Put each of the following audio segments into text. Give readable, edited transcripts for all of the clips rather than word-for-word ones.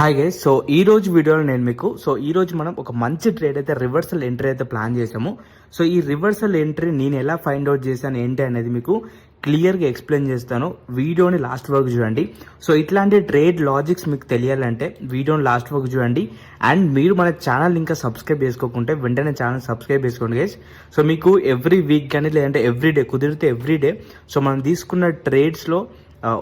Hi guys. So ఈ రోజు వీడియోలో నేను మీకు ఈ రోజు మనం ఒక మంచి ట్రేడ్ అయితే రివర్సల్ ఎంట్రీ అయితే ప్లాన్ చేసాము. సో ఈ రివర్సల్ ఎంట్రీ నేను ఎలా ఫైండ్ అవుట్ చేశాను ఏంటి అనేది మీకు క్లియర్గా ఎక్స్ప్లెయిన్ చేస్తాను. వీడియోని లాస్ట్ వరకు చూడండి. సో ఇట్లాంటి ట్రేడ్ లాజిక్స్ మీకు తెలియాలంటే వీడియోని లాస్ట్ వరకు చూడండి. అండ్ మీరు మన ఛానల్ ఇంకా సబ్స్క్రైబ్ చేసుకోకుంటే వెంటనే ఛానల్ సబ్స్క్రైబ్ చేసుకోండి గైస్. సో మీకు ఎవ్రీ వీక్ కానీ లేదంటే ఎవ్రీడే కుదిరితే ఎవ్రీడే సో మనం తీసుకున్న ట్రేడ్స్లో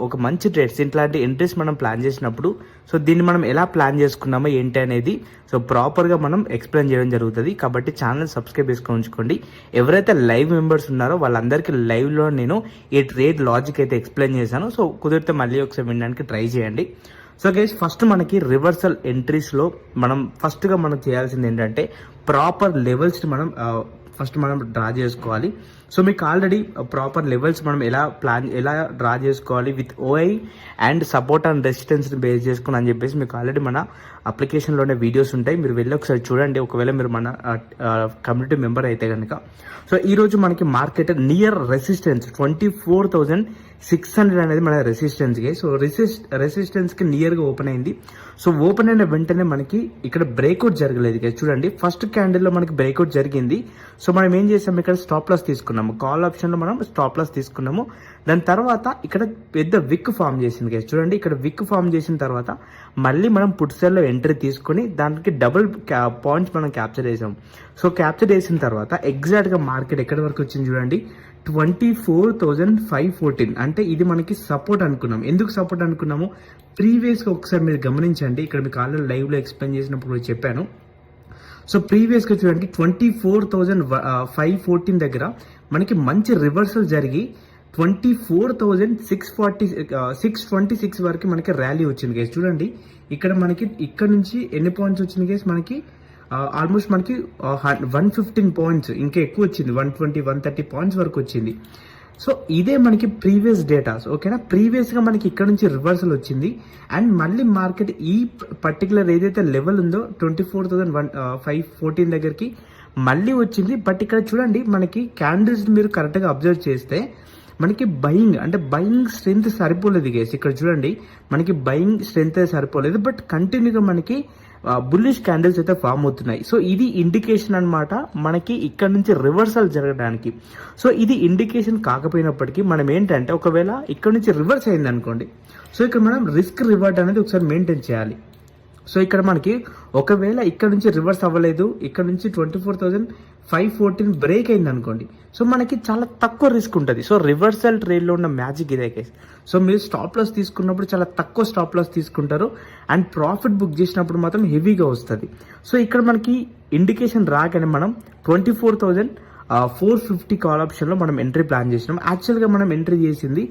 ఒక మంచి ట్రేడ్స్ ఇట్లాంటి ఎంట్రీస్ మనం ప్లాన్ చేసినప్పుడు సో దీన్ని మనం ఎలా ప్లాన్ చేసుకున్నామో ఏంటి అనేది సో ప్రాపర్గా మనం ఎక్స్ప్లెయిన్ చేయడం జరుగుతుంది. కాబట్టి ఛానల్ సబ్స్క్రైబ్ చేసుకొని ఉంచుకోండి. ఎవరైతే లైవ్ మెంబర్స్ ఉన్నారో వాళ్ళందరికీ లైవ్లో నేను ఈ ట్రేడ్ లాజిక్ అయితే ఎక్స్ప్లెయిన్ చేశాను. సో కుదిరితే మళ్ళీ ఒకసారి వినడానికి ట్రై చేయండి. సో గైస్, ఫస్ట్ మనకి రివర్సల్ ఎంట్రీస్లో ఫస్ట్గా మనం చేయాల్సింది ఏంటంటే ప్రాపర్ లెవెల్స్ని మనం డ్రా చేసుకోవాలి. సో మీకు ఆల్రెడీ ప్రాపర్ లెవెల్స్ మనం ఎలా డ్రా చేసుకోవాలి with OI and support and రెసిస్టెన్స్ని బేస్ చేసుకుని అని చెప్పేసి మీకు ఆల్రెడీ మన అప్లికేషన్లోనే వీడియోస్ ఉంటాయి. మీరు వెళ్ళి ఒకసారి చూడండి ఒకవేళ మీరు మన కమ్యూనిటీ మెంబర్ అయితే కనుక. సో ఈరోజు మనకి మార్కెట్ నియర్ రెసిస్టెన్స్ 24,600 అనేది మన రెసిస్టెన్స్కి. సో రెసిస్టెన్స్కి నియర్గా ఓపెన్ అయింది. సో ఓపెన్ అయిన వెంటనే మనకి ఇక్కడ బ్రేక్అవుట్ జరగలేదు కదా, చూడండి ఫస్ట్ క్యాండిల్లో మనకి బ్రేక్అవుట్ జరిగింది. సో మనం ఏం చేసాము, ఇక్కడ స్టాప్ లాస్ తీసుకున్నాము, కాల్ ఆప్షన్లో మనం స్టాప్ లాస్ తీసుకున్నాము. దాని తర్వాత ఇక్కడ పెద్ద విక్ ఫామ్ చేసింది కదా, చూడండి ఇక్కడ విక్ ఫామ్ చేసిన తర్వాత మళ్ళీ మనం పుట్ సెల్లో ఎంట్రీ తీసుకుని దానికి డబుల్ పాయింట్స్ మనం క్యాప్చర్ చేసాము. సో క్యాప్చర్ చేసిన తర్వాత ఎగ్జాక్ట్గా మార్కెట్ ఎక్కడి వరకు వచ్చింది చూడండి, 24,514. అంటే ఇది మనకి సపోర్ట్ అనుకున్నాం. ఎందుకు సపోర్ట్ అనుకున్నాము, ప్రీవియస్గా ఒకసారి మీరు గమనించండి. ఇక్కడ మీకు ఆల్రెడీ లైవ్లో ఎక్స్ప్లెయిన్ చేసినప్పుడు కూడా చెప్పాను. సో ప్రీవియస్గా చూడండి 24,514 దగ్గర మనకి మంచి రివర్సల్ జరిగి 24,626 వరకు మనకి ర్యాలీ వచ్చింది గైస్. చూడండి ఇక్కడ మనకి ఇక్కడ నుంచి ఎన్ని పాయింట్స్ వచ్చింది గైస్, మనకి ఆల్మోస్ట్ మనకి 115 పాయింట్స్ ఇంకా ఎక్కువ వచ్చింది, 120 130 పాయింట్స్ వరకు వచ్చింది. సో ఇదే మనకి ప్రీవియస్ డేటాస్, ఓకేనా. ప్రీవియస్గా మనకి ఇక్కడ నుంచి రివర్సల్ వచ్చింది అండ్ మళ్ళీ మార్కెట్ ఈ పర్టికులర్ ఏదైతే లెవెల్ ఉందో 24,514 దగ్గరికి మళ్ళీ వచ్చింది. బట్ ఇక్కడ చూడండి మనకి క్యాండిల్స్ మీరు కరెక్ట్గా అబ్జర్వ్ చేస్తే మనకి బయింగ్ స్ట్రెంత్ సరిపోలేదు గేస్. ఇక్కడ చూడండి మనకి బయింగ్ స్ట్రెంత్ సరిపోలేదు, బట్ కంటిన్యూగా మనకి బుల్లిష్ క్యాండిల్స్ అయితే ఫామ్ అవుతున్నాయి. సో ఇది ఇండికేషన్ అనమాట మనకి ఇక్కడ నుంచి రివర్సల్ జరగడానికి. సో ఇది ఇండికేషన్ కాకపోయినప్పటికీ మనం ఏంటంటే ఒకవేళ ఇక్కడ నుంచి రివర్స్ అయింది అనుకోండి, సో ఇక్కడ మనం రిస్క్ రివార్డ్ అనేది ఒకసారి మెయింటైన్ చేయాలి. సో ఇక్కడ మనకి ఒకవేళ ఇక్కడ నుంచి రివర్స్ అవ్వలేదు, ఇక్కడ నుంచి 24,514 బ్రేక్ అయింది అనుకోండి, సో మనకి చాలా తక్కువ రిస్క్ ఉంటుంది. సో రివర్సల్ ట్రేడ్లో ఉన్న మ్యాజిక్ ఇదే కేసు. సో మీరు స్టాప్ లాస్ తీసుకున్నప్పుడు చాలా తక్కువ స్టాప్ లాస్ తీసుకుంటారు అండ్ ప్రాఫిట్ బుక్ చేసినప్పుడు మాత్రం హెవీగా వస్తుంది. సో ఇక్కడ మనకి ఇండికేషన్ రాగానే మనం 24,450 కాల్ ఆప్షన్లో మనం ఎంట్రీ ప్లాన్ చేసినాం. యాక్చువల్గా మనం ఎంట్రీ చేసింది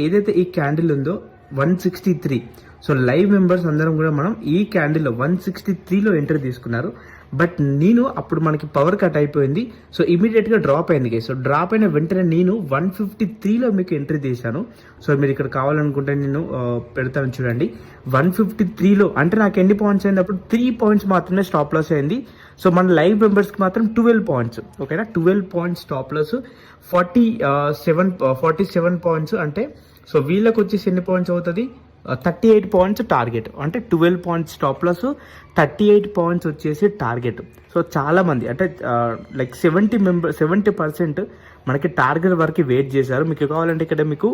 ఏదైతే ఈ క్యాండిల్ ఉందో 163. సో లైవ్ మెంబర్స్ అందరం కూడా మనం ఈ క్యాండిల్లో 163లో ఎంట్రీ తీసుకున్నారు. బట్ నేను అప్పుడు మనకి పవర్ కట్ అయిపోయింది. సో ఇమీడియట్గా డ్రాప్ అయింది కేసు. సో డ్రాప్ అయిన వెంటనే నేను 153లో మీకు ఎంట్రీ తీశాను. సో మీరు ఇక్కడ కావాలనుకుంటే నేను పెడతాను చూడండి. 153లో అంటే నాకు ఎన్ని పాయింట్స్ అయింది, అప్పుడు 3 పాయింట్స్ మాత్రమే స్టాప్ లాస్ అయింది. సో మన లైవ్ మెంబర్స్కి మాత్రం 12 పాయింట్స్, ఓకేనా. 12 పాయింట్స్ స్టాప్ లాస్, 47 పాయింట్స్. అంటే సో వీళ్ళకి వచ్చేసి ఎన్ని పాయింట్స్ అవుతుంది, 38 పాయింట్స్ టార్గెట్. అంటే 12 పాయింట్స్ స్టాప్ లాస్, 38 పాయింట్స్ వచ్చేసి టార్గెట్. సో చాలా మంది అంటే లైక్ 70% మనకి టార్గెట్ వరకు వెయిట్ చేశారు. మీకు కావాలంటే ఇక్కడ మీకు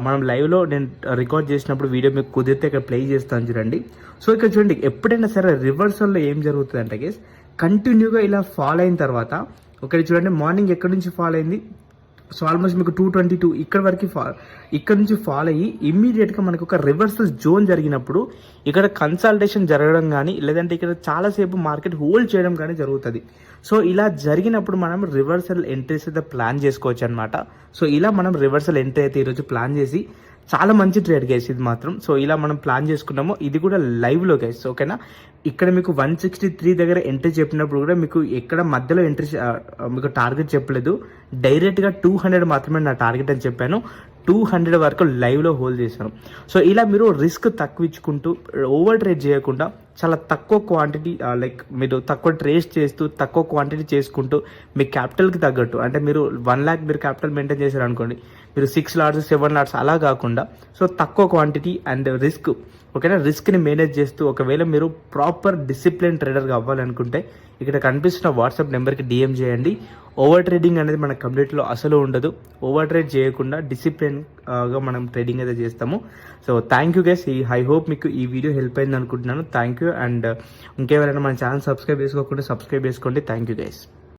మనం లైవ్లో నేను రికార్డ్ చేసినప్పుడు వీడియో మీకు కుదిరితే ఇక్కడ ప్లే చేస్తాను చూడండి. సో ఇక్కడ చూడండి ఎప్పుడైనా సరే రివర్సల్లో ఏం జరుగుతుంది అంటే గైస్, కంటిన్యూగా ఇలా ఫాల్ అయిన తర్వాత ఒకటి చూడండి మార్నింగ్ ఎక్కడి నుంచి ఫాల్ అయింది, సో ఆల్మోస్ట్ మీకు 222 ఇక్కడ నుంచి ఫాల్ అయ్యి ఇమ్మీడియట్గా మనకు ఒక రివర్సల్ జోన్ జరిగినప్పుడు ఇక్కడ కన్సల్టేషన్ జరగడం కానీ లేదంటే ఇక్కడ చాలాసేపు మార్కెట్ హోల్డ్ చేయడం కానీ జరుగుతుంది. సో ఇలా జరిగినప్పుడు మనం రివర్సల్ ఎంట్రీస్ అయితే ప్లాన్ చేసుకోవచ్చు అనమాట. సో ఇలా మనం రివర్సల్ ఎంట్రీ అయితే ఈరోజు ప్లాన్ చేసి చాలా మంచి ట్రేడ్ గైస్ ఇది మాత్రం. సో ఇలా మనం ప్లాన్ చేసుకున్నాము, ఇది కూడా లైవ్లో గైస్, ఓకేనా. ఇక్కడ మీకు 163 దగ్గర ఎంట్రీ చెప్పినప్పుడు కూడా మీకు ఎక్కడ మధ్యలో ఎంట్రీ మీకు టార్గెట్ చెప్పలేదు, డైరెక్ట్గా 200 మాత్రమే నా టార్గెట్ అని చెప్పాను. 200 వరకు లైవ్లో హోల్డ్ చేశాను. సో ఇలా మీరు రిస్క్ తక్కువ ఇచ్చుకుంటూ ఓవర్ ట్రేడ్ చేయకుండా చాలా తక్కువ క్వాంటిటీ లైక్ మీరు తక్కువ ట్రేస్ చేస్తూ తక్కువ క్వాంటిటీ చేసుకుంటూ మీ క్యాపిటల్కి తగ్గట్టు, అంటే మీరు 1 lakh మీరు క్యాపిటల్ మెయింటైన్ చేశారు అనుకోండి, మీరు 6 లాట్స్ 7 లాట్స్ అలా కాకుండా సో తక్కువ క్వాంటిటీ అండ్ రిస్క్ ఓకేనా. రిస్క్ని మేనేజ్ చేస్తూ ఒకవేళ మీరు ప్రాపర్ డిసిప్లిన్ ట్రేడర్గా అవ్వాలనుకుంటే ఇక్కడ కనిపిస్తున్న వాట్సాప్ నెంబర్కి డిఎం చేయండి. ఓవర్ ట్రేడింగ్ అనేది మన కమ్యూనిటీలో అసలు ఉండదు. ఓవర్ ట్రేడ్ చేయకుండా డిసిప్లిన్గా మనం ట్రేడింగ్ అయితే చేస్తాము. So thank you guys. I hope మీకు ఈ వీడియో హెల్ప్ అయింది అనుకుంటున్నాను. Thank you. అండ్ ఇంకెవరైనా మన ఛానల్ సబ్స్క్రైబ్ చేసుకోకుండా సబ్స్క్రైబ్ చేసుకోండి. Thank you guys.